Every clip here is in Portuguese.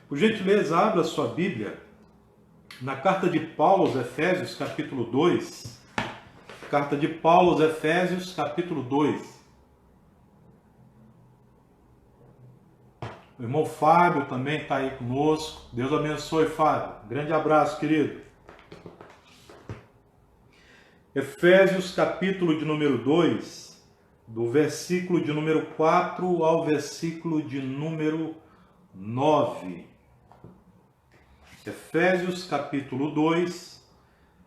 Por gentileza, abra sua Bíblia na carta de Paulo aos Efésios, capítulo 2. Carta de Paulo aos Efésios, capítulo 2. O irmão Fábio também está aí conosco. Deus abençoe, Fábio. Grande abraço, querido. Efésios, capítulo de número 2, do versículo de número 4 ao versículo de número 9. Efésios, capítulo 2,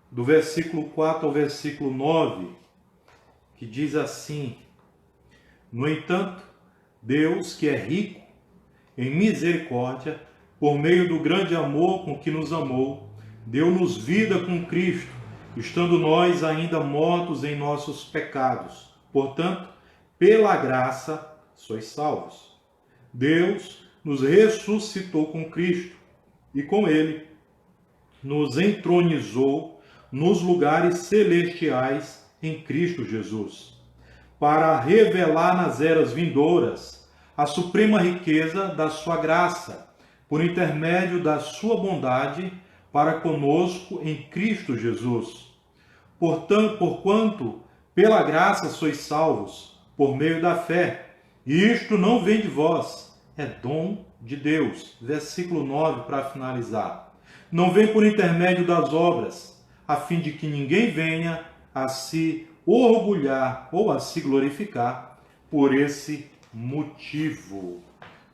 do versículo 4 ao versículo 9, que diz assim: No entanto, Deus, que é rico em misericórdia, por meio do grande amor com que nos amou, deu-nos vida com Cristo, estando nós ainda mortos em nossos pecados. Portanto, pela graça sois salvos. Deus nos ressuscitou com Cristo e com Ele nos entronizou nos lugares celestiais em Cristo Jesus, para revelar nas eras vindouras a suprema riqueza da sua graça, por intermédio da sua bondade para conosco em Cristo Jesus. Porquanto, pela graça sois salvos, por meio da fé, e isto não vem de vós, é dom de Deus. Versículo 9 para finalizar. Não vem por intermédio das obras, a fim de que ninguém venha a se orgulhar ou a se glorificar por esse motivo.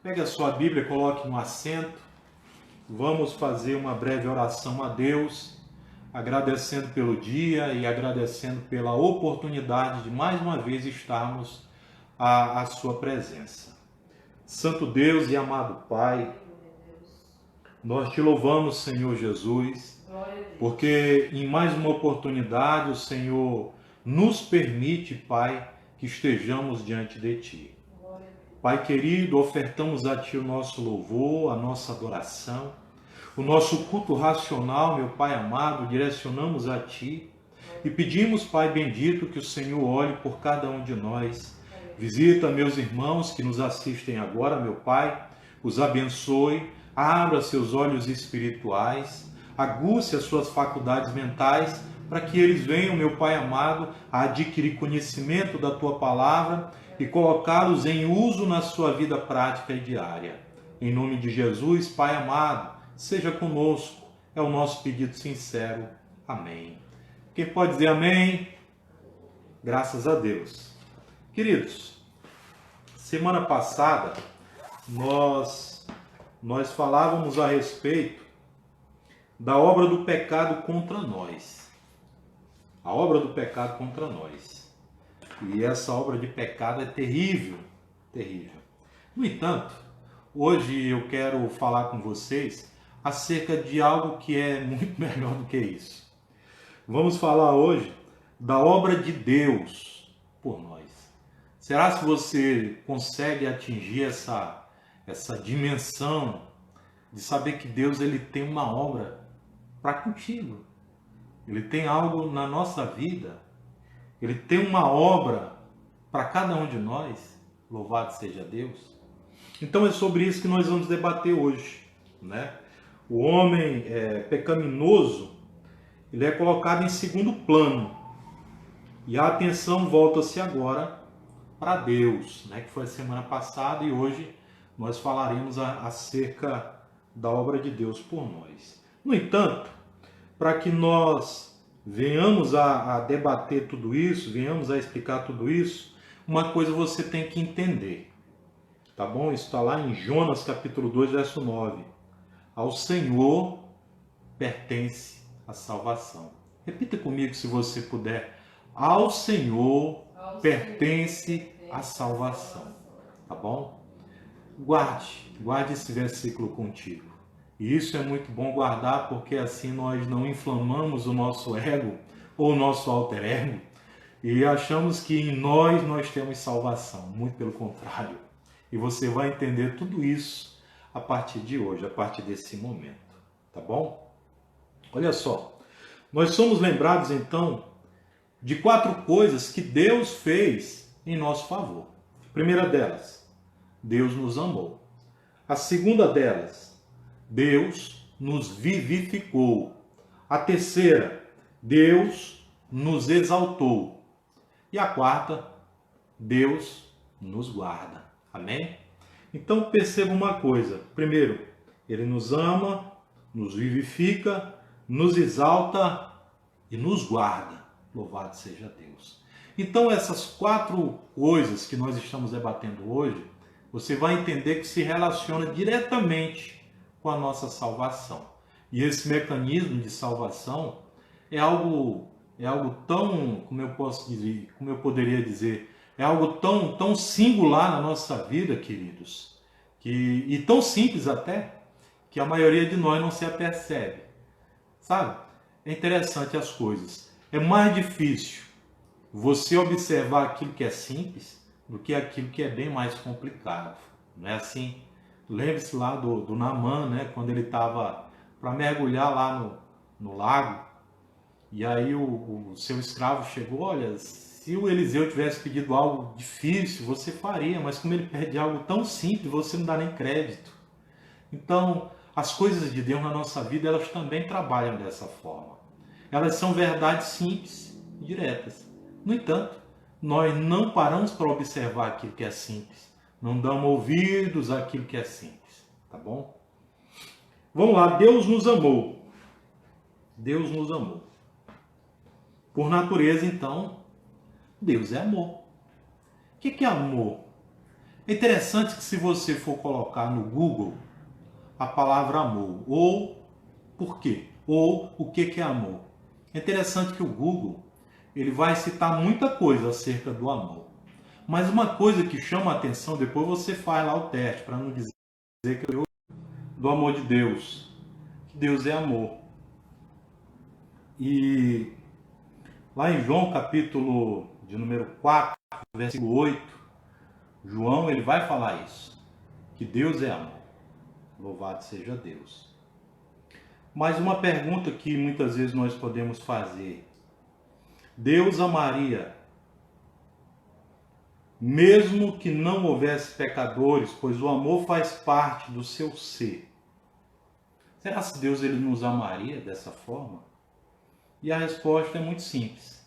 Pegue a sua Bíblia, coloque no assento. Vamos fazer uma breve oração a Deus, agradecendo pelo dia e agradecendo pela oportunidade de mais uma vez estarmos à sua presença. Santo Deus e amado Pai, nós te louvamos, Senhor Jesus, porque em mais uma oportunidade o Senhor nos permite, Pai, que estejamos diante de Ti. Pai querido, ofertamos a Ti o nosso louvor, a nossa adoração, o nosso culto racional, meu Pai amado, direcionamos a Ti e pedimos, Pai bendito, que o Senhor olhe por cada um de nós. Visita meus irmãos que nos assistem agora, meu Pai, os abençoe, abra seus olhos espirituais, aguce as suas faculdades mentais, para que eles venham, meu Pai amado, a adquirir conhecimento da Tua palavra e colocá-los em uso na sua vida prática e diária. Em nome de Jesus, Pai amado, seja conosco, é o nosso pedido sincero. Amém. Quem pode dizer amém? Graças a Deus. Queridos, semana passada nós falávamos a respeito da obra do pecado contra nós. A obra do pecado contra nós. E essa obra de pecado é terrível, terrível. No entanto, hoje eu quero falar com vocês acerca de algo que é muito melhor do que isso. Vamos falar hoje da obra de Deus por nós. Será que você consegue atingir essa dimensão de saber que Deus ele tem uma obra para contigo? Ele tem algo na nossa vida. Ele tem uma obra para cada um de nós. Louvado seja Deus. Então é sobre isso que nós vamos debater hoje, né? O homem pecaminoso, ele é colocado em segundo plano. E a atenção volta-se agora para Deus, né? Que foi a semana passada, e hoje nós falaremos acerca da obra de Deus por nós. No entanto, para que nós venhamos a debater tudo isso, venhamos a explicar tudo isso, uma coisa você tem que entender, tá bom? Isso está lá em Jonas capítulo 2, verso 9. Ao Senhor pertence a salvação. Repita comigo se você puder. Ao Senhor pertence a salvação, tá bom? Guarde esse versículo contigo. E isso é muito bom guardar, porque assim nós não inflamamos o nosso ego ou o nosso alter ego e achamos que em nós temos salvação. Muito pelo contrário. E você vai entender tudo isso a partir de hoje, a partir desse momento, tá bom? Olha só, nós somos lembrados então de 4 coisas que Deus fez em nosso favor. A primeira delas, Deus nos amou. A segunda delas, Deus nos vivificou. A terceira, Deus nos exaltou. E a quarta, Deus nos guarda. Amém? Então perceba uma coisa. Primeiro, Ele nos ama, nos vivifica, nos exalta e nos guarda. Louvado seja Deus. Então essas quatro coisas que nós estamos debatendo hoje, você vai entender que se relaciona diretamente com a nossa salvação. E esse mecanismo de salvação é algo tão, como eu posso dizer, como eu poderia dizer, é algo tão singular na nossa vida, queridos, e tão simples até, que a maioria de nós não se apercebe. Sabe? É interessante as coisas. É mais difícil você observar aquilo que é simples do que aquilo que é bem mais complicado. Não é assim? Lembre-se lá do Naamã, né? Quando ele estava para mergulhar lá no lago, e aí o seu escravo chegou, olha, se o Eliseu tivesse pedido algo difícil, você faria, mas como ele pede algo tão simples, você não dá nem crédito. Então, as coisas de Deus na nossa vida, elas também trabalham dessa forma. Elas são verdades simples e diretas. No entanto, nós não paramos para observar aquilo que é simples. Não damos ouvidos àquilo que é simples. Tá bom? Vamos lá, Deus nos amou. Deus nos amou. Por natureza, então, Deus é amor. O que é amor? É interessante que se você for colocar no Google a palavra amor, ou por quê, ou o que é amor. É interessante que o Google ele vai citar muita coisa acerca do amor. Mas uma coisa que chama a atenção, depois você faz lá o teste, para não dizer que eu do amor de Deus. Que Deus é amor. E lá em João, capítulo de número 4, versículo 8, João ele vai falar isso. Que Deus é amor. Louvado seja Deus. Mas uma pergunta que muitas vezes nós podemos fazer. Deus amaria, mesmo que não houvesse pecadores, pois o amor faz parte do seu ser. Será que Deus ele nos amaria dessa forma? E a resposta é muito simples.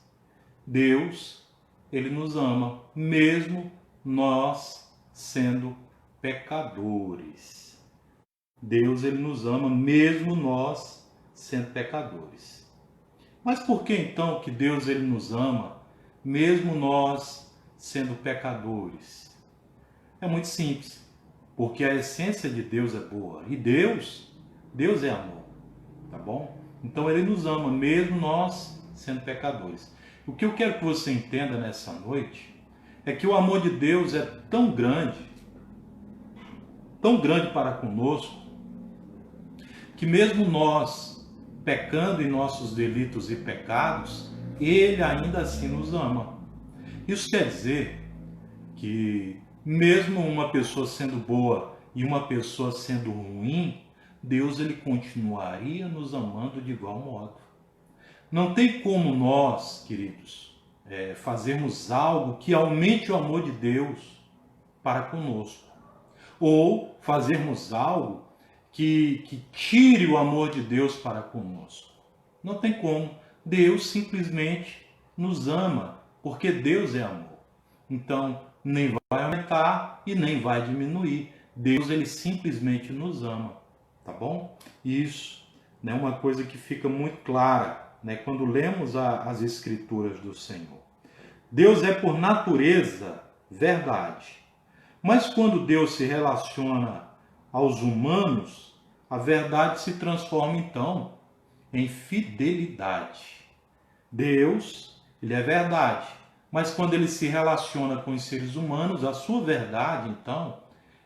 Deus, ele nos ama, mesmo nós sendo pecadores. Deus, ele nos ama, mesmo nós sendo pecadores. Mas por que então que Deus ele nos ama, mesmo nós sendo pecadores? É muito simples, porque a essência de Deus é boa e Deus é amor, tá bom? Então ele nos ama, mesmo nós sendo pecadores. O que eu quero que você entenda nessa noite é que o amor de Deus é tão grande para conosco, que mesmo nós pecando em nossos delitos e pecados, Ele ainda assim nos ama. Isso quer dizer que mesmo uma pessoa sendo boa e uma pessoa sendo ruim, Deus ele continuaria nos amando de igual modo. Não tem como nós, queridos, fazermos algo que aumente o amor de Deus para conosco, ou fazermos algo que tire o amor de Deus para conosco. Não tem como. Deus simplesmente nos ama, porque Deus é amor. Então, nem vai aumentar e nem vai diminuir. Deus, ele simplesmente nos ama. Tá bom? Isso é uma coisa que fica muito clara, né, quando lemos as Escrituras do Senhor. Deus é, por natureza, verdade. Mas quando Deus se relaciona aos humanos, a verdade se transforma então em fidelidade. Deus, ele é verdade, mas quando ele se relaciona com os seres humanos, a sua verdade então,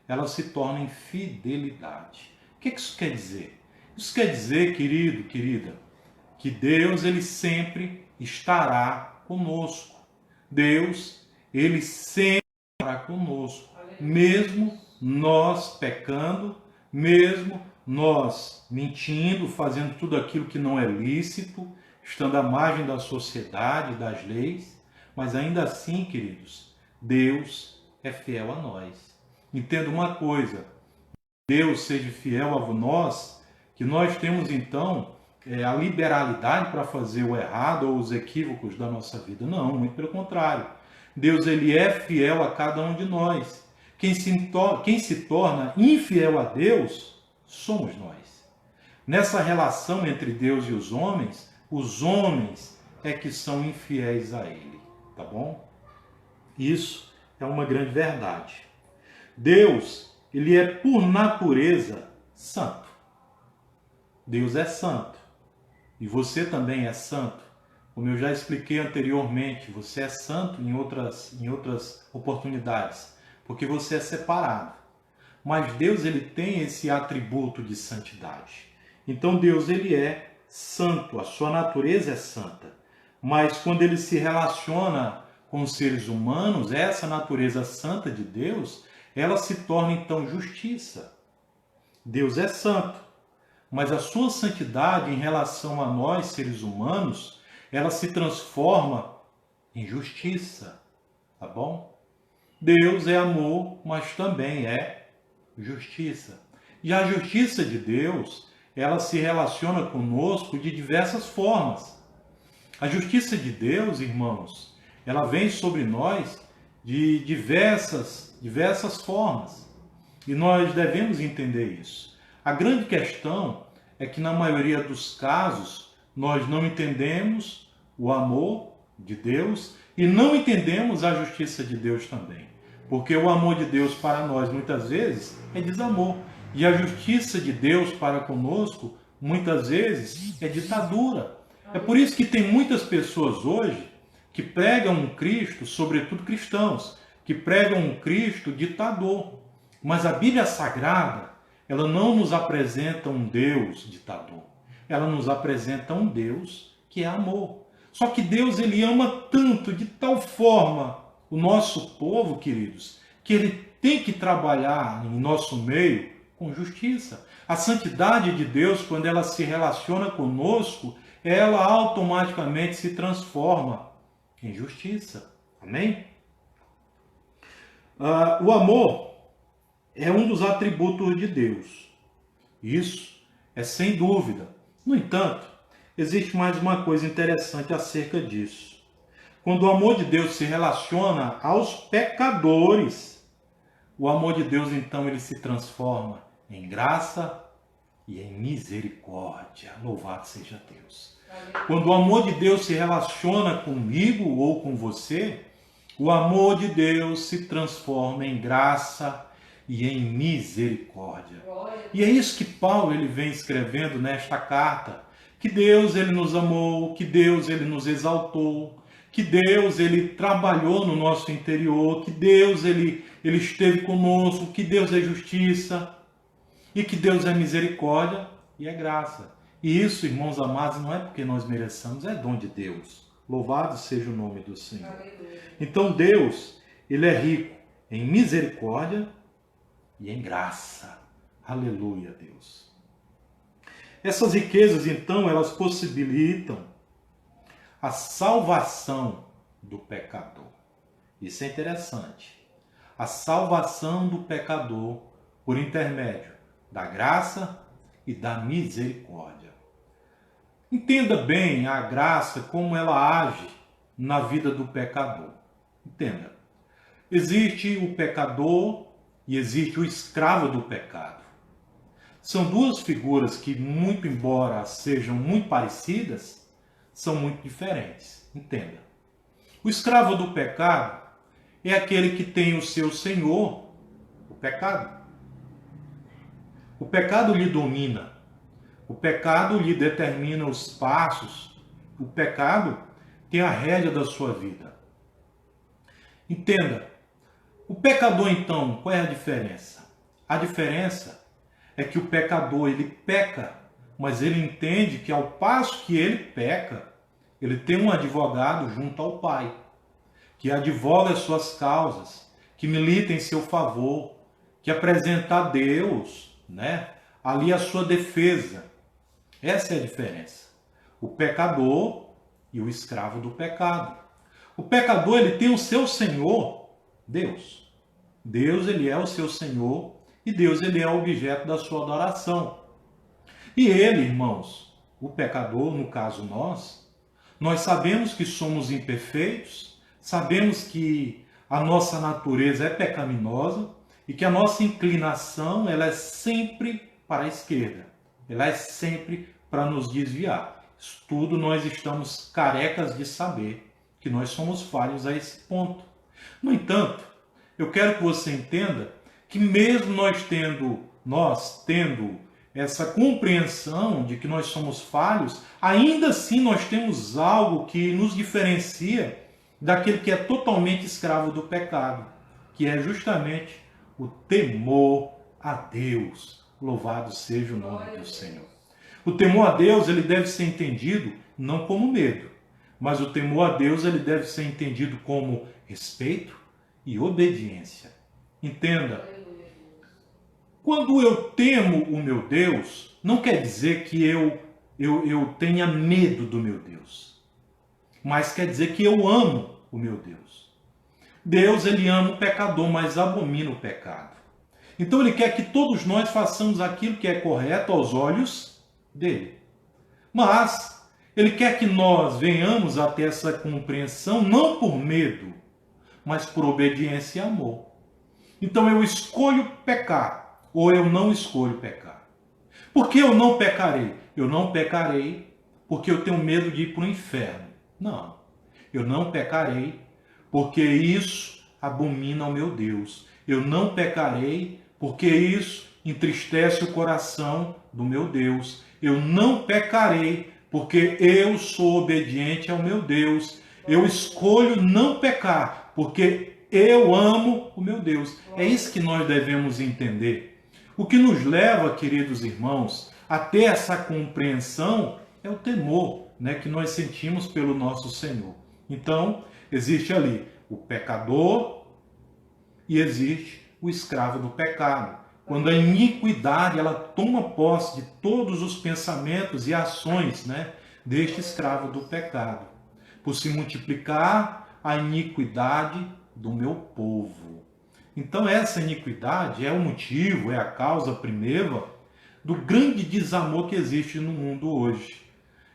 ela se torna em fidelidade. O que isso quer dizer? Isso quer dizer, querido, querida, que Deus ele sempre estará conosco. Deus, ele sempre estará conosco, mesmo nós pecando, mesmo nós mentindo, fazendo tudo aquilo que não é lícito, estando à margem da sociedade, das leis, mas ainda assim, queridos, Deus é fiel a nós. Entenda uma coisa, Deus seja fiel a nós, que nós temos então a liberalidade para fazer o errado ou os equívocos da nossa vida. Não, muito pelo contrário. Deus ele é fiel a cada um de nós. Quem se torna infiel a Deus somos nós. Nessa relação entre Deus e os homens é que são infiéis a Ele, tá bom? Isso é uma grande verdade. Deus, ele é por natureza santo. Deus é santo. E você também é santo. Como eu já expliquei anteriormente, você é santo em outras oportunidades, porque você é separado. Mas Deus ele tem esse atributo de santidade. Então Deus ele é santo, a sua natureza é santa. Mas quando ele se relaciona com os seres humanos, essa natureza santa de Deus, ela se torna então justiça. Deus é santo, mas a sua santidade em relação a nós, seres humanos, ela se transforma em justiça, tá bom? Deus é amor, mas também é justiça. E a justiça de Deus, ela se relaciona conosco de diversas formas. A justiça de Deus, irmãos, ela vem sobre nós de diversas formas. E nós devemos entender isso. A grande questão é que na maioria dos casos nós não entendemos o amor de Deus e não entendemos a justiça de Deus também. Porque o amor de Deus para nós muitas vezes é desamor. E a justiça de Deus para conosco muitas vezes é ditadura. É por isso que tem muitas pessoas hoje que pregam um Cristo, sobretudo cristãos, que pregam um Cristo ditador. Mas a Bíblia Sagrada, ela não nos apresenta um Deus ditador. Ela nos apresenta um Deus que é amor. Só que Deus ele ama tanto, de tal forma, o nosso povo, queridos, que ele tem que trabalhar em nosso meio com justiça. A santidade de Deus, quando ela se relaciona conosco, ela automaticamente se transforma em justiça. Amém? O amor é um dos atributos de Deus. Isso é sem dúvida. No entanto, existe mais uma coisa interessante acerca disso. Quando o amor de Deus se relaciona aos pecadores, o amor de Deus então ele se transforma em graça e em misericórdia. Louvado seja Deus. Quando o amor de Deus se relaciona comigo ou com você, o amor de Deus se transforma em graça e em misericórdia. E é isso que Paulo ele vem escrevendo nesta carta, que Deus ele nos amou, que Deus ele nos exaltou, que Deus ele trabalhou no nosso interior, que Deus ele esteve conosco, que Deus é justiça e que Deus é misericórdia e é graça. E isso, irmãos amados, não é porque nós mereçamos, é dom de Deus. Louvado seja o nome do Senhor. Aleluia. Então Deus, ele é rico em misericórdia e em graça. Aleluia, Deus. Essas riquezas, então, elas possibilitam a salvação do pecador. Isso é interessante. A salvação do pecador por intermédio da graça e da misericórdia. Entenda bem a graça, como ela age na vida do pecador. Entenda. Existe o pecador e existe o escravo do pecado. São duas figuras que, muito embora sejam muito parecidas, são muito diferentes. Entenda. O escravo do pecado é aquele que tem o seu senhor, o pecado. O pecado lhe domina. O pecado lhe determina os passos. O pecado tem a rédea da sua vida. Entenda. O pecador, então, qual é a diferença? A diferença é que o pecador, ele peca, mas ele entende que ao passo que ele peca, ele tem um advogado junto ao Pai, que advoga as suas causas, que milita em seu favor, que apresenta a Deus, ali a sua defesa. Essa é a diferença. O pecador e o escravo do pecado. O pecador, ele tem o seu Senhor, Deus. Deus, ele é o seu Senhor E Deus, ele é o objeto da sua adoração. E ele, irmãos, o pecador, no caso nós sabemos que somos imperfeitos, sabemos que a nossa natureza é pecaminosa e que a nossa inclinação ela é sempre para a esquerda, ela é sempre para nos desviar. Isso tudo nós estamos carecas de saber que nós somos falhos a esse ponto. No entanto, eu quero que você entenda que mesmo nós tendo essa compreensão de que nós somos falhos, ainda assim nós temos algo que nos diferencia daquele que é totalmente escravo do pecado, que é justamente o temor a Deus. Louvado seja o nome do Senhor. O temor a Deus, ele deve ser entendido não como medo, mas o temor a Deus, ele deve ser entendido como respeito e obediência. Entenda, quando eu temo o meu Deus, não quer dizer que eu tenha medo do meu Deus, mas quer dizer que eu amo o meu Deus. Deus, ele ama o pecador, mas abomina o pecado. Então ele quer que todos nós façamos aquilo que é correto aos olhos dele. Mas ele quer que nós venhamos a ter essa compreensão não por medo, mas por obediência e amor. Então eu escolho pecar ou eu não escolho pecar. Por que eu não pecarei? Eu não pecarei porque eu tenho medo de ir para o inferno. Não. Eu não pecarei porque isso abomina ao meu Deus. Eu não pecarei porque isso entristece o coração do meu Deus. Eu não pecarei porque eu sou obediente ao meu Deus. Eu escolho não pecar porque eu amo o meu Deus. É isso que nós devemos entender. O que nos leva, queridos irmãos, a ter essa compreensão é o temor, né, que nós sentimos pelo nosso Senhor. Então, existe ali o pecador e existe o escravo do pecado. Quando a iniquidade ela toma posse de todos os pensamentos e ações, né, deste escravo do pecado. Por se multiplicar a iniquidade do meu povo. Então essa iniquidade é o motivo, é a causa primeira do grande desamor que existe no mundo hoje.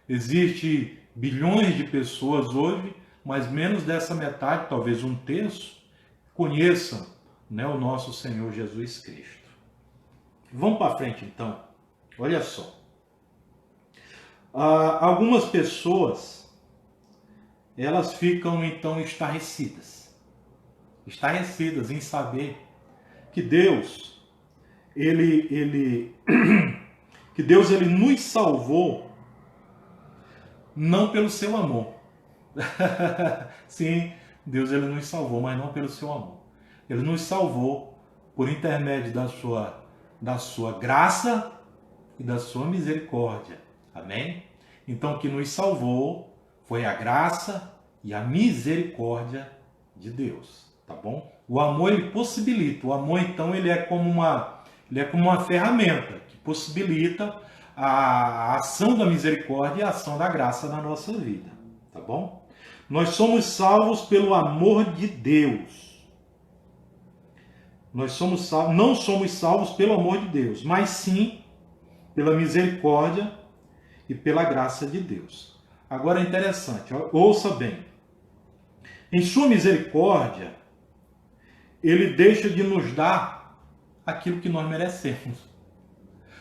Existe bilhões de pessoas hoje, mas menos dessa metade, talvez um terço, conheçam, né, o nosso Senhor Jesus Cristo. Vamos para frente então. Olha só. Algumas pessoas, elas ficam então estarrecidas em saber que Deus, que Deus ele nos salvou não pelo seu amor. Sim, Deus ele nos salvou, mas não pelo seu amor. Ele nos salvou por intermédio da sua graça e da sua misericórdia. Amém? Então o que nos salvou foi a graça e a misericórdia de Deus. Tá bom? O amor ele possibilita. O amor então ele é como uma ferramenta que possibilita a ação da misericórdia e a ação da graça na nossa vida. Tá bom? Nós somos salvos pelo amor de Deus. Não somos salvos pelo amor de Deus, mas sim pela misericórdia e pela graça de Deus. Agora é interessante, ouça bem. Em sua misericórdia, ele deixa de nos dar aquilo que nós merecemos.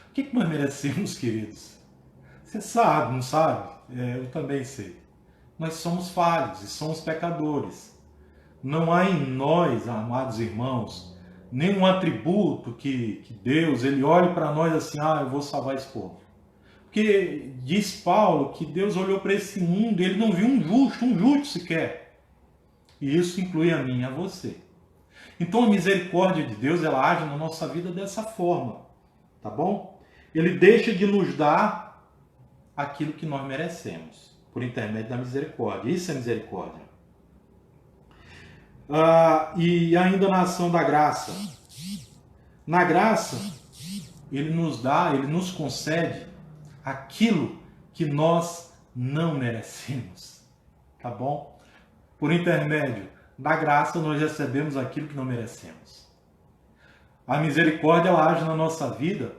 O que nós merecemos, queridos? Você sabe, não sabe? Eu também sei. Nós somos falhos e somos pecadores. Não há em nós, amados irmãos, nenhum atributo que Deus ele olhe para nós assim, eu vou salvar esse povo. Porque diz Paulo que Deus olhou para esse mundo e ele não viu um justo sequer. E isso inclui a mim e a você. Então a misericórdia de Deus, ela age na nossa vida dessa forma, tá bom? Ele deixa de nos dar aquilo que nós merecemos, por intermédio da misericórdia. Isso é misericórdia. E ainda na ação da graça. Na graça, ele nos concede aquilo que nós não merecemos, tá bom? Por intermédio da graça, nós recebemos aquilo que não merecemos. A misericórdia, ela age na nossa vida,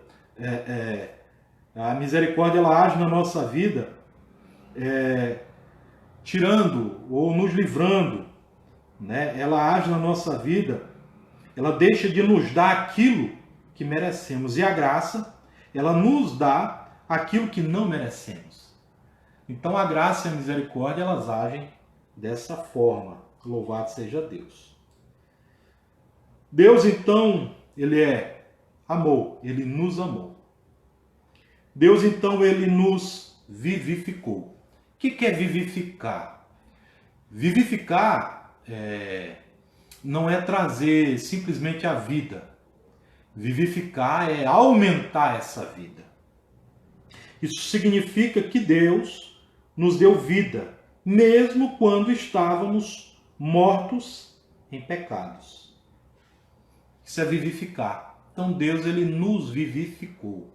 a misericórdia, ela age na nossa vida, tirando ou nos livrando, né? Ela age na nossa vida, ela deixa de nos dar aquilo que merecemos. E a graça, ela nos dá aquilo que não merecemos. Então a graça e a misericórdia, elas agem dessa forma. Louvado seja Deus. Deus, então, ele é amor, ele nos amou. Deus, então, ele nos vivificou. O que é vivificar? Vivificar não é trazer simplesmente a vida. Vivificar é aumentar essa vida. Isso significa que Deus nos deu vida, mesmo quando estávamos mortos em pecados. Isso é vivificar. Então Deus, ele nos vivificou.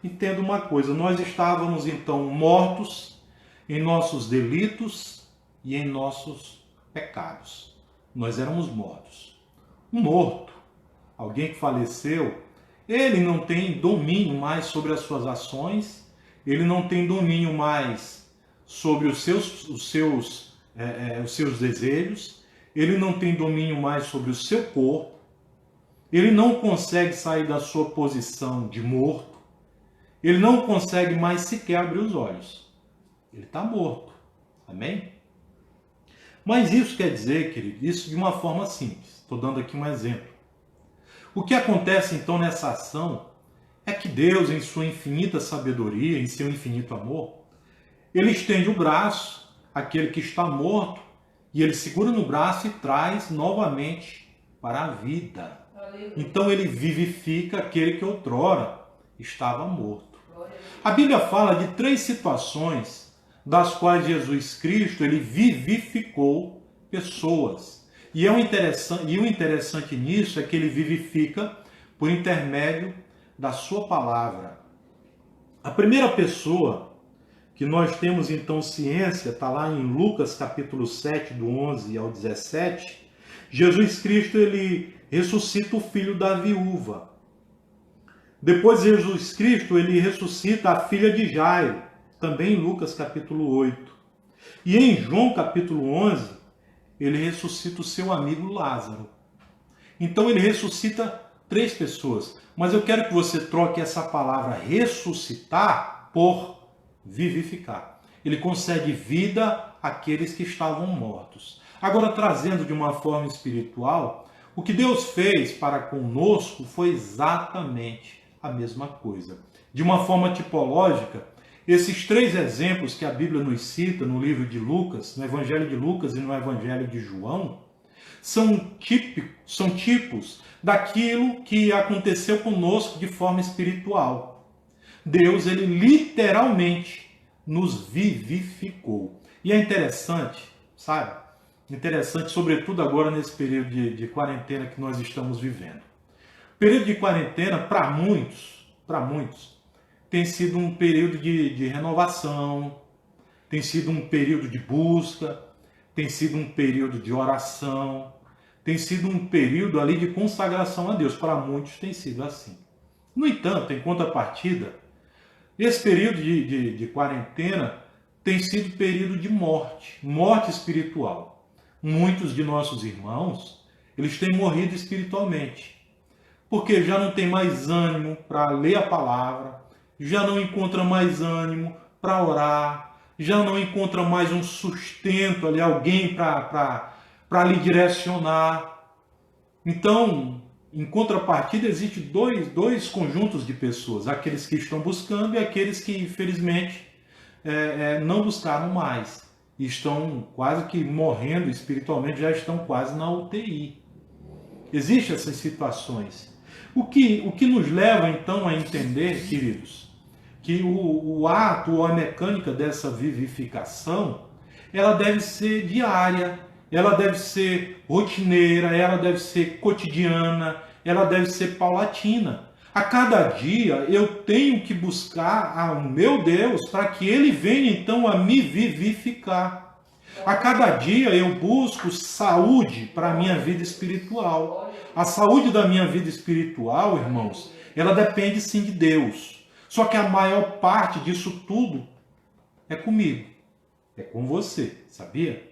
Entenda uma coisa, nós estávamos então mortos em nossos delitos e em nossos pecados. Nós éramos mortos. Um morto, alguém que faleceu, ele não tem domínio mais sobre as suas ações, ele não tem domínio mais sobre os seus desejos, ele não tem domínio mais sobre o seu corpo, ele não consegue sair da sua posição de morto, ele não consegue mais sequer abrir os olhos. Ele está morto. Amém? Mas isso quer dizer, querido, isso de uma forma simples. Estou dando aqui um exemplo. O que acontece então nessa ação é que Deus, em sua infinita sabedoria, em seu infinito amor, ele estende o braço àquele que está morto e ele segura no braço e traz novamente para a vida. Então ele vivifica aquele que outrora estava morto. A Bíblia fala de 3 situações das quais Jesus Cristo, ele vivificou pessoas. E o interessante nisso é que ele vivifica por intermédio da sua palavra. A primeira pessoa que nós temos então ciência, está lá em Lucas capítulo 7, do 11 ao 17, Jesus Cristo, ele ressuscita o filho da viúva. Depois Jesus Cristo, ele ressuscita a filha de Jairo, também em Lucas capítulo 8. E em João capítulo 11, ele ressuscita o seu amigo Lázaro. Então ele ressuscita 3 pessoas. Mas eu quero que você troque essa palavra ressuscitar por vivificar. Ele concede vida àqueles que estavam mortos. Agora, trazendo de uma forma espiritual, o que Deus fez para conosco foi exatamente a mesma coisa. De uma forma tipológica, esses 3 exemplos que a Bíblia nos cita no livro de Lucas, no Evangelho de Lucas e no Evangelho de João, são tipos daquilo que aconteceu conosco de forma espiritual. Deus, ele literalmente nos vivificou. E é interessante, sabe? Interessante, sobretudo agora nesse período de quarentena que nós estamos vivendo. O período de quarentena, para muitos, tem sido um período de renovação, tem sido um período de busca, tem sido um período de oração, tem sido um período ali de consagração a Deus. Para muitos tem sido assim. No entanto, em contrapartida, esse período de quarentena tem sido período de morte espiritual. Muitos de nossos irmãos, eles têm morrido espiritualmente, porque já não tem mais ânimo para ler a palavra, já não encontra mais ânimo para orar, já não encontra mais um sustento ali, alguém para lhe direcionar. Então, em contrapartida, existem dois conjuntos de pessoas, aqueles que estão buscando e aqueles que, infelizmente, não buscaram mais. E estão quase que morrendo espiritualmente, já estão quase na UTI. Existem essas situações. O que nos leva, então, a entender, queridos, que o ato ou a mecânica dessa vivificação, ela deve ser diária, ela deve ser rotineira, ela deve ser cotidiana, ela deve ser paulatina. A cada dia eu tenho que buscar ao meu Deus para que Ele venha então a me vivificar. A cada dia eu busco saúde para a minha vida espiritual. A saúde da minha vida espiritual, irmãos, ela depende sim de Deus. Só que a maior parte disso tudo é comigo, é com você, sabia?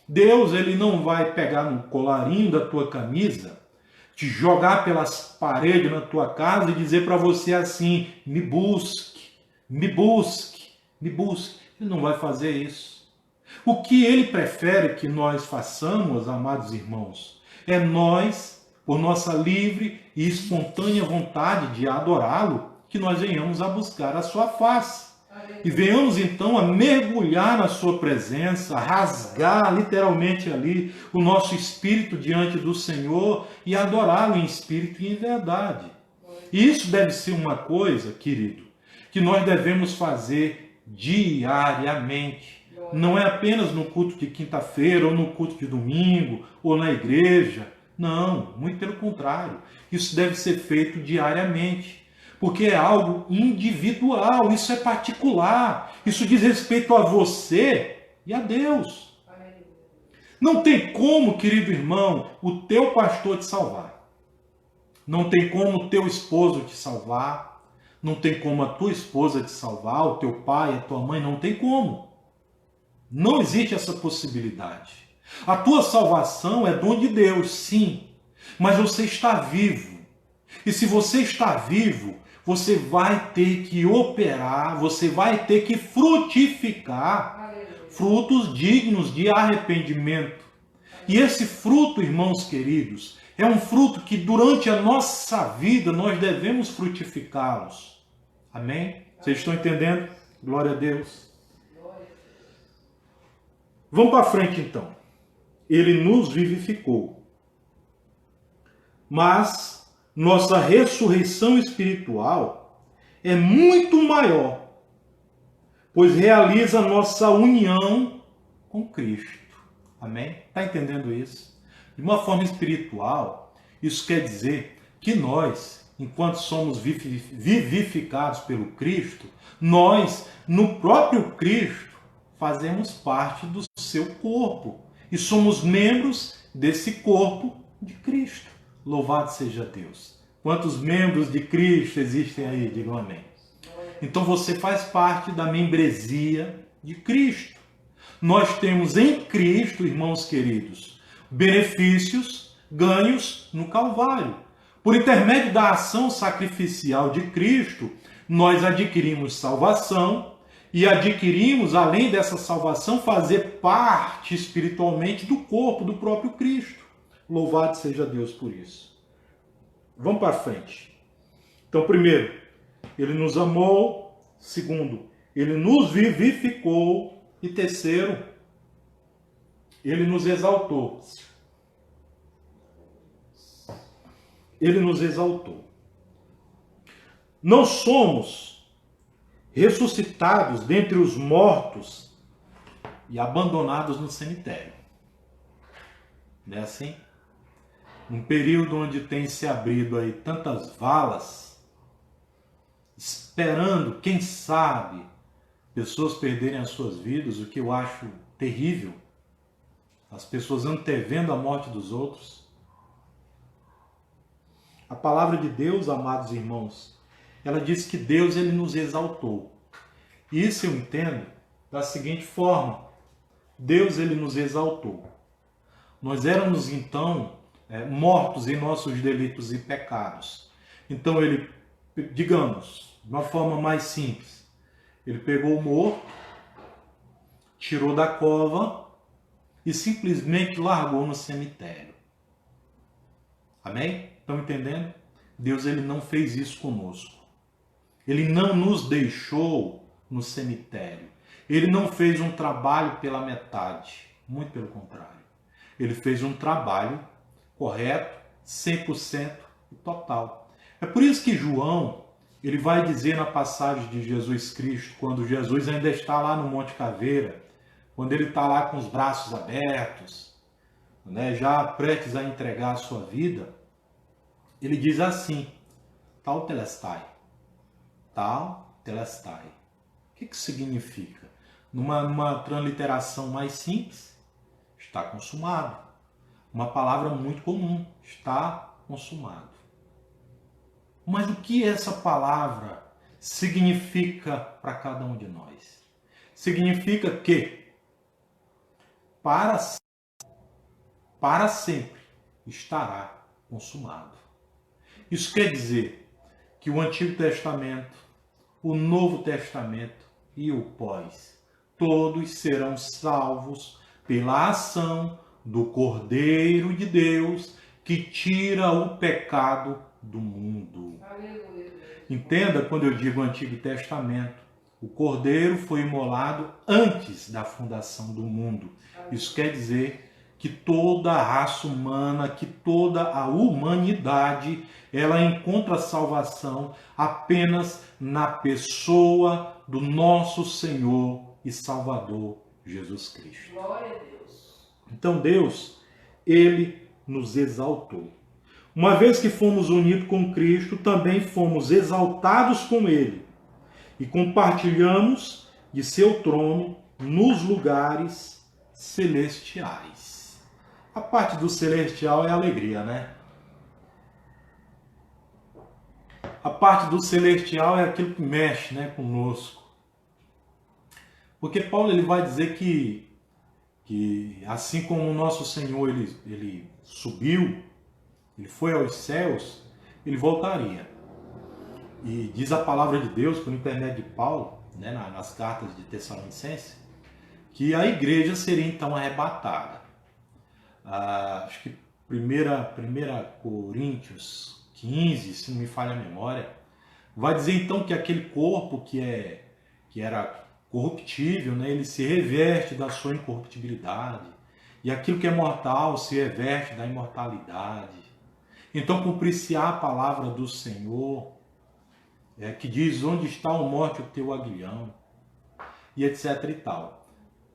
Deus, ele não vai pegar no colarinho da tua camisa, te jogar pelas paredes na tua casa e dizer para você assim: me busque, me busque, me busque. Ele não vai fazer isso. O que ele prefere que nós façamos, amados irmãos, é nós, por nossa livre e espontânea vontade de adorá-lo, que nós venhamos a buscar a sua face. E venhamos então a mergulhar na sua presença, a rasgar literalmente ali o nosso espírito diante do Senhor e adorá-lo em espírito e em verdade. E isso deve ser uma coisa, querido, que nós devemos fazer diariamente. Não é apenas no culto de quinta-feira, ou no culto de domingo, ou na igreja. Não, muito pelo contrário. Isso deve ser feito diariamente. Porque é algo individual, isso é particular. Isso diz respeito a você e a Deus. Não tem como, querido irmão, o teu pastor te salvar. Não tem como o teu esposo te salvar. Não tem como a tua esposa te salvar, o teu pai, a tua mãe, não tem como. Não existe essa possibilidade. A tua salvação é dom de Deus, sim, mas você está vivo. E se você está vivo, você vai ter que operar, você vai ter que frutificar frutos dignos de arrependimento. E esse fruto, irmãos queridos, é um fruto que durante a nossa vida nós devemos frutificá-los. Amém? Vocês estão entendendo? Glória a Deus. Vamos para frente então. Ele nos vivificou. Mas nossa ressurreição espiritual é muito maior, pois realiza nossa união com Cristo. Amém? Está entendendo isso? De uma forma espiritual, isso quer dizer que nós, enquanto somos vivificados pelo Cristo, nós, no próprio Cristo, fazemos parte do seu corpo e somos membros desse corpo de Cristo. Louvado seja Deus. Quantos membros de Cristo existem aí? Digam amém. Então você faz parte da membresia de Cristo. Nós temos em Cristo, irmãos queridos, benefícios ganhos no Calvário. Por intermédio da ação sacrificial de Cristo, nós adquirimos salvação e adquirimos, além dessa salvação, fazer parte espiritualmente do corpo do próprio Cristo. Louvado seja Deus por isso. Vamos para frente. Então, primeiro, ele nos amou. Segundo, ele nos vivificou. E terceiro, ele nos exaltou. Ele nos exaltou. Não somos ressuscitados dentre os mortos e abandonados no cemitério. Não é assim? Um período onde tem se abrido aí tantas valas, esperando, quem sabe, pessoas perderem as suas vidas, o que eu acho terrível. As pessoas antevendo a morte dos outros. A palavra de Deus, amados irmãos, ela diz que Deus ele nos exaltou. Isso eu entendo da seguinte forma. Deus ele nos exaltou. Nós éramos então mortos em nossos delitos e pecados. Então ele, digamos, de uma forma mais simples, ele pegou o morto, tirou da cova e simplesmente largou no cemitério. Amém? Estão entendendo? Deus ele não fez isso conosco. Ele não nos deixou no cemitério. Ele não fez um trabalho pela metade. Muito pelo contrário. Ele fez um trabalho correto, 100% e total. É por isso que João, ele vai dizer na passagem de Jesus Cristo, quando Jesus ainda está lá no Monte Caveira, quando ele está lá com os braços abertos, já prestes a entregar a sua vida, ele diz assim, tal telestai. Tal telestai. O que significa? numa transliteração mais simples, está consumado. Uma palavra muito comum, está consumado. Mas o que essa palavra significa para cada um de nós? Significa que para sempre estará consumado. Isso quer dizer que o Antigo Testamento, o Novo Testamento e o pós, todos serão salvos pela ação do Cordeiro de Deus que tira o pecado do mundo. Aleluia. Entenda quando eu digo Antigo Testamento, o Cordeiro foi imolado antes da fundação do mundo. Isso quer dizer que toda a raça humana, que toda a humanidade, ela encontra salvação apenas na pessoa do nosso Senhor e Salvador Jesus Cristo. Glória a Deus. Então Deus, Ele nos exaltou. Uma vez que fomos unidos com Cristo, também fomos exaltados com Ele e compartilhamos de seu trono nos lugares celestiais. A parte do celestial é alegria, né? A parte do celestial é aquilo que mexe, né, conosco. Porque Paulo ele vai dizer que assim como o nosso Senhor ele subiu, ele foi aos céus, ele voltaria. E diz a palavra de Deus, por intermédio de Paulo, né, nas cartas de Tessalonicenses, que a igreja seria então arrebatada. Acho que 1 Coríntios 15, se não me falha a memória, vai dizer então que aquele corpo que era corruptível, né, ele se reveste da sua incorruptibilidade, e aquilo que é mortal se reveste da imortalidade. Então cumprir-se-á a palavra do Senhor, que diz: onde está a morte o teu aguilhão, e etc e tal.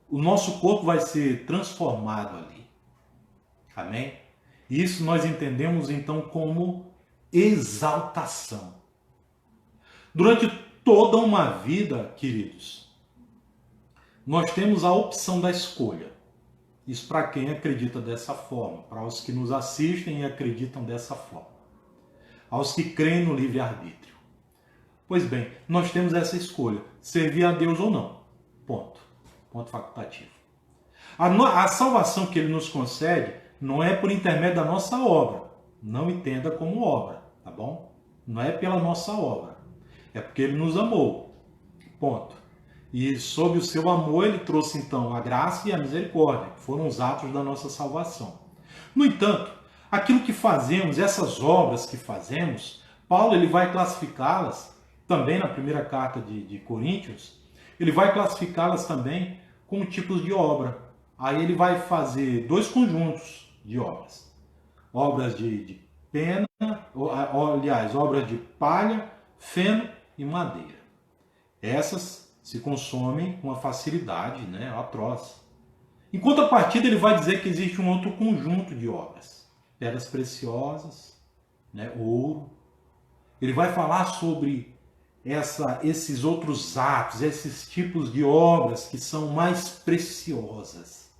O nosso corpo vai ser transformado ali. Amém? Isso nós entendemos então como exaltação. Durante toda uma vida, queridos, nós temos a opção da escolha. Isso para quem acredita dessa forma, para os que nos assistem e acreditam dessa forma, aos que creem no livre-arbítrio. Pois bem, nós temos essa escolha, servir a Deus ou não. Ponto. Ponto facultativo. A salvação que Ele nos concede não é por intermédio da nossa obra. Não entenda como obra, tá bom? Não é pela nossa obra. É porque Ele nos amou. Ponto. E sob o seu amor Ele trouxe então a graça e a misericórdia, que foram os atos da nossa salvação. No entanto, aquilo que fazemos, essas obras que fazemos, Paulo ele vai classificá-las, também na primeira carta de Coríntios, ele vai classificá-las também como tipos de obra. Aí ele vai fazer dois conjuntos de obras. Obras de pena, aliás, obras de palha, feno e madeira. Essas se consomem com uma facilidade, né, atroz. Em contrapartida, ele vai dizer que existe um outro conjunto de obras. Pedras preciosas, né, ouro. Ele vai falar sobre esses outros atos, esses tipos de obras que são mais preciosas.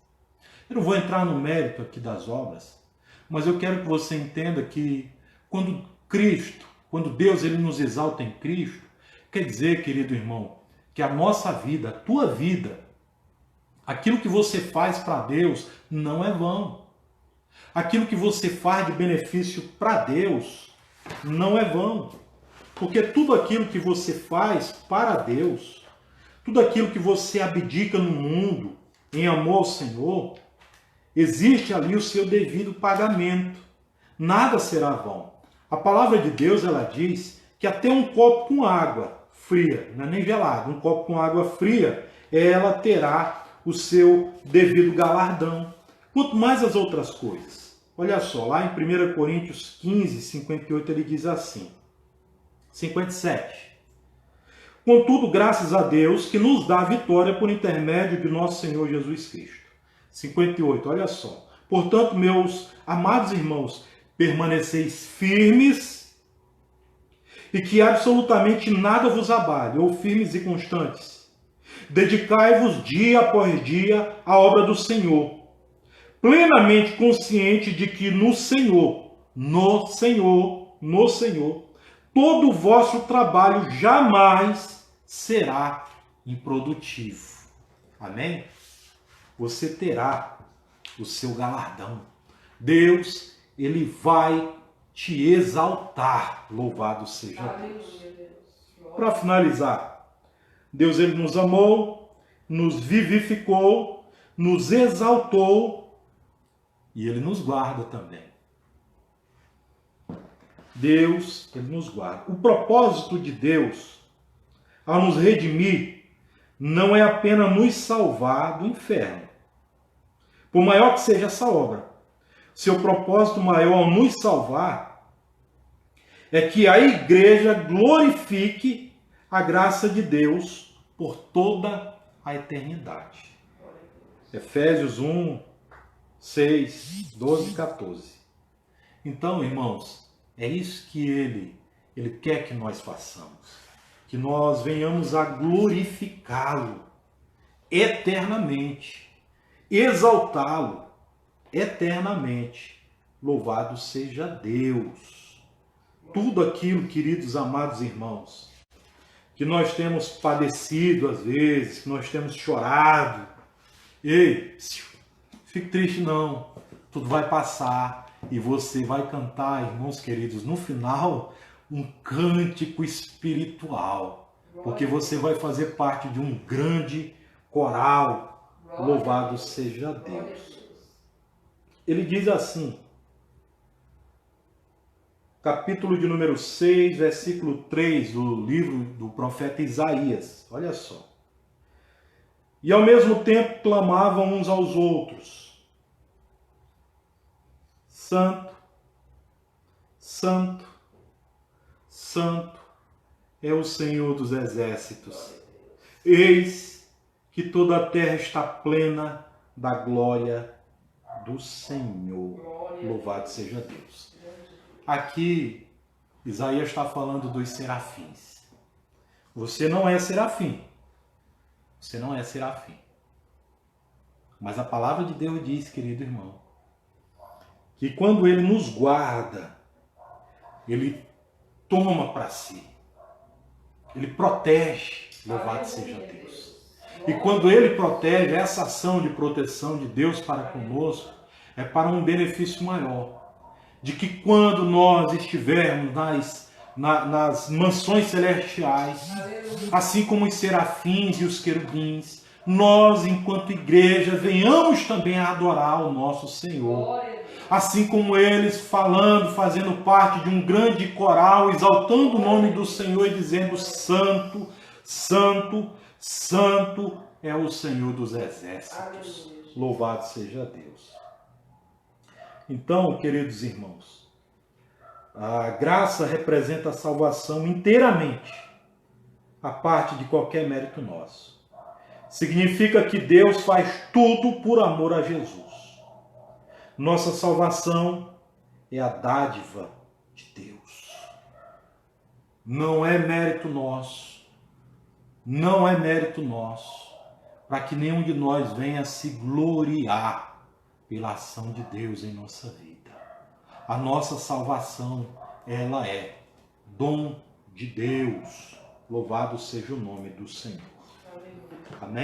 Eu não vou entrar no mérito aqui das obras, mas eu quero que você entenda que quando Deus ele nos exalta em Cristo, quer dizer, querido irmão, que a nossa vida, a tua vida, aquilo que você faz para Deus não é vão. Aquilo que você faz de benefício para Deus não é vão. Porque tudo aquilo que você faz para Deus, tudo aquilo que você abdica no mundo em amor ao Senhor, existe ali o seu devido pagamento. Nada será vão. A palavra de Deus ela diz que até um copo com água fria, não é nem gelado, um copo com água fria, ela terá o seu devido galardão. Quanto mais as outras coisas. Olha só, lá em 1 Coríntios 15, 58, ele diz assim, 57. Contudo, graças a Deus, que nos dá a vitória por intermédio de nosso Senhor Jesus Cristo. 58, olha só. Portanto, meus amados irmãos, permaneceis firmes e que absolutamente nada vos abale, ou firmes e constantes, Dedicai-vos dia após dia à obra do Senhor, plenamente consciente de que no Senhor, todo o vosso trabalho jamais será improdutivo. Amém? Você terá o seu galardão. Deus, ele vai te exaltar. Louvado seja Deus. Para finalizar, Deus, ele nos amou, nos vivificou, nos exaltou e ele nos guarda também. Deus, ele nos guarda. O propósito de Deus, ao nos redimir, não é apenas nos salvar do inferno. Por maior que seja essa obra, seu propósito maior ao nos salvar é que a igreja glorifique a graça de Deus por toda a eternidade. Efésios 1, 6, 12 e 14. Então, irmãos, é isso que ele quer que nós façamos. Que nós venhamos a glorificá-lo eternamente, exaltá-lo eternamente. Louvado seja Deus. Tudo aquilo, queridos amados irmãos, que nós temos padecido às vezes, que nós temos chorado. Ei, fique triste não, tudo vai passar e você vai cantar, irmãos queridos, no final, um cântico espiritual, porque você vai fazer parte de um grande coral. Louvado seja Deus. Ele diz assim, capítulo de número 6, versículo 3 do livro do profeta Isaías. Olha só. E ao mesmo tempo clamavam uns aos outros: Santo, Santo, Santo é o Senhor dos exércitos. Eis que toda a terra está plena da glória do Senhor. Louvado seja Deus. Aqui, Isaías está falando dos serafins. Você não é serafim. Você não é serafim. Mas a palavra de Deus diz, querido irmão, que quando ele nos guarda, ele toma para si. Ele protege. Louvado seja Deus. E quando ele protege, essa ação de proteção de Deus para conosco é para um benefício maior. De que quando nós estivermos nas mansões celestiais, assim como os serafins e os querubins, nós, enquanto igreja, venhamos também a adorar o nosso Senhor. Assim como eles falando, fazendo parte de um grande coral, exaltando o nome do Senhor e dizendo: Santo, Santo, Santo é o Senhor dos exércitos. Louvado seja Deus. Então, queridos irmãos, a graça representa a salvação inteiramente, a parte de qualquer mérito nosso. Significa que Deus faz tudo por amor a Jesus. Nossa salvação é a dádiva de Deus. Não é mérito nosso. Não é mérito nosso. Para que nenhum de nós venha se gloriar pela ação de Deus em nossa vida. A nossa salvação, ela é dom de Deus. Louvado seja o nome do Senhor. Amém?